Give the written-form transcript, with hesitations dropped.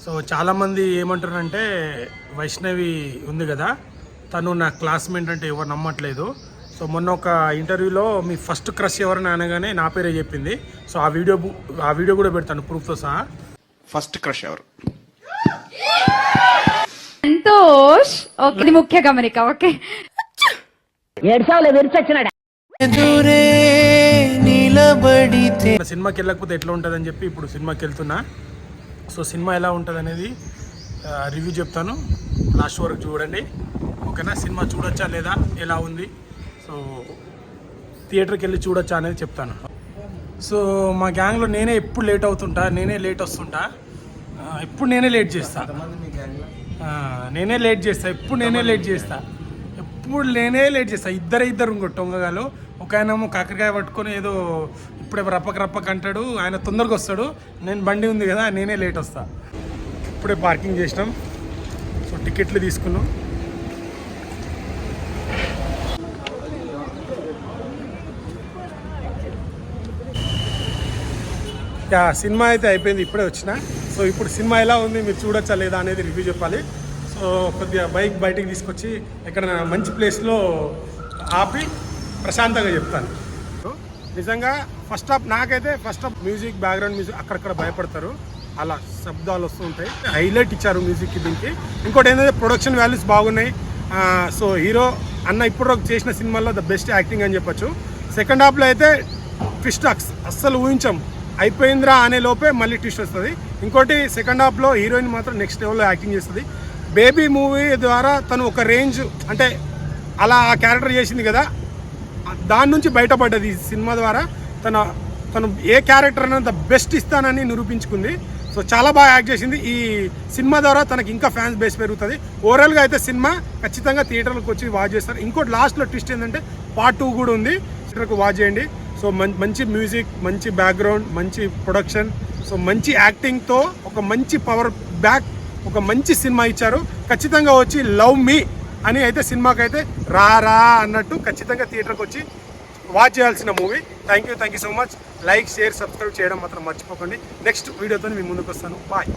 So చాలామంది ఏమంటారంటే వైష్ణవి ఉంది కదా, తను నా క్లాస్మేట్ అంటే ఎవరు నమ్మట్లేదు. సో మొన్న ఒక ఇంటర్వ్యూలో మీ ఫస్ట్ క్రష్ ఎవరని అనగానే నా పేరే చెప్పింది. సో ఆ వీడియో కూడా పెడతాను ప్రూఫ్తో సహా. ఫస్ట్ క్రష్ ఎవరు? సంతోష్. ఓకే, ఇది ముఖ్య గమనిక. ఓకే, సినిమాకి వెళ్ళకపోతే ఎట్లా ఉంటుంది అని చెప్పి ఇప్పుడు సినిమాకి వెళ్తున్నా. సో సినిమా ఎలా ఉంటుంది అనేది రివ్యూ చెప్తాను, లాస్ట్ వరకు చూడండి. ఓకేనా? సినిమా చూడొచ్చా లేదా, ఎలా ఉంది, సో థియేటర్కి వెళ్ళి చూడొచ్చా అనేది చెప్తాను. సో మా గ్యాంగ్లో నేనే ఎప్పుడు లేట్ అవుతుంటా, నేనే లేట్ వస్తుంటా, ఎప్పుడు నేనే లేట్ చేస్తా, ఎప్పుడు నేనే లేట్ చేస్తా. ఇద్దరు ఇంకో టొంగగాలు. ఒక ఆయనేమో కాకరకాయ పట్టుకొని ఏదో ఇప్పుడే రప్పక అంటాడు, ఆయన తొందరగా వస్తాడు. నేను బండి ఉంది కదా, నేనే లేట్ వస్తా. ఇప్పుడే పార్కింగ్ చేసినాం. సో టికెట్లు తీసుకున్నాం. సినిమా అయితే అయిపోయింది, ఇప్పుడే వచ్చిన. సో ఇప్పుడు సినిమా ఎలా ఉంది, మీరు చూడొచ్చా లేదా అనేది రివ్యూ చెప్పాలి. సో కొద్దిగా బైక్ బయటికి తీసుకొచ్చి ఎక్కడైనా మంచి ప్లేస్లో ఆపి ప్రశాంతంగా చెప్తాను. నిజంగా నాకైతే first half music, background music అక్కడక్కడ భయపడతారు, అలా శబ్దాలు వస్తూ ఉంటాయి. హైలైట్ ఇచ్చారు మ్యూజిక్కి, దీనికి. ఇంకోటి ఏంటంటే ప్రొడక్షన్ వాల్యూస్ బాగున్నాయి. సో హీరో అన్న ఇప్పుడు చేసిన సినిమాల్లో ద బెస్ట్ యాక్టింగ్ అని చెప్పొచ్చు. సెకండ్ హాఫ్లో అయితే ట్విస్ట్ అస్సలు ఊహించాం, అయిపోయిందిరా అనే లోపే మళ్ళీ ట్విస్ట్ వస్తుంది. ఇంకోటి సెకండ్ హాఫ్లో హీరోయిన్ మాత్రం నెక్స్ట్ లెవెల్లో యాక్టింగ్ చేస్తుంది. బేబీ మూవీ ద్వారా తను ఒక రేంజ్, అంటే అలా ఆ క్యారెక్టర్ చేసింది కదా, దాని నుంచి బయటపడ్డది ఈ సినిమా ద్వారా. తను ఏ క్యారెక్టర్ అయినా ద బెస్ట్ ఇస్తానని నిరూపించుకుంది. సో చాలా బాగా యాక్ట్ చేసింది. ఈ సినిమా ద్వారా తనకి ఇంకా ఫ్యాన్స్ బేస్ పెరుగుతుంది. ఓవరాల్గా అయితే సినిమా ఖచ్చితంగా థియేటర్లకు వచ్చి వాచ్ చేస్తారు. ఇంకోటి లాస్ట్లో ట్విస్ట్ ఏంటంటే పార్ట్ 2 కూడా ఉంది, థియేటర్కు వాచ్ చేయండి. సో మంచి మ్యూజిక్, మంచి బ్యాక్గ్రౌండ్, మంచి ప్రొడక్షన్, సో మంచి యాక్టింగ్తో ఒక మంచి పవర్ బ్యాక్, ఒక మంచి సినిమా ఇచ్చారు. ఖచ్చితంగా వచ్చి లవ్ మీ అని అయితే సినిమాకి అయితే రా అన్నట్టు ఖచ్చితంగా థియేటర్కి వచ్చి వాచ్ చేయాల్సిన movie. Thank you so much. Like, share, subscribe చేయడం మాత్రం మర్చిపోకండి. నెక్స్ట్ వీడియోతో మీ ముందుకు వస్తాను. బాయ్.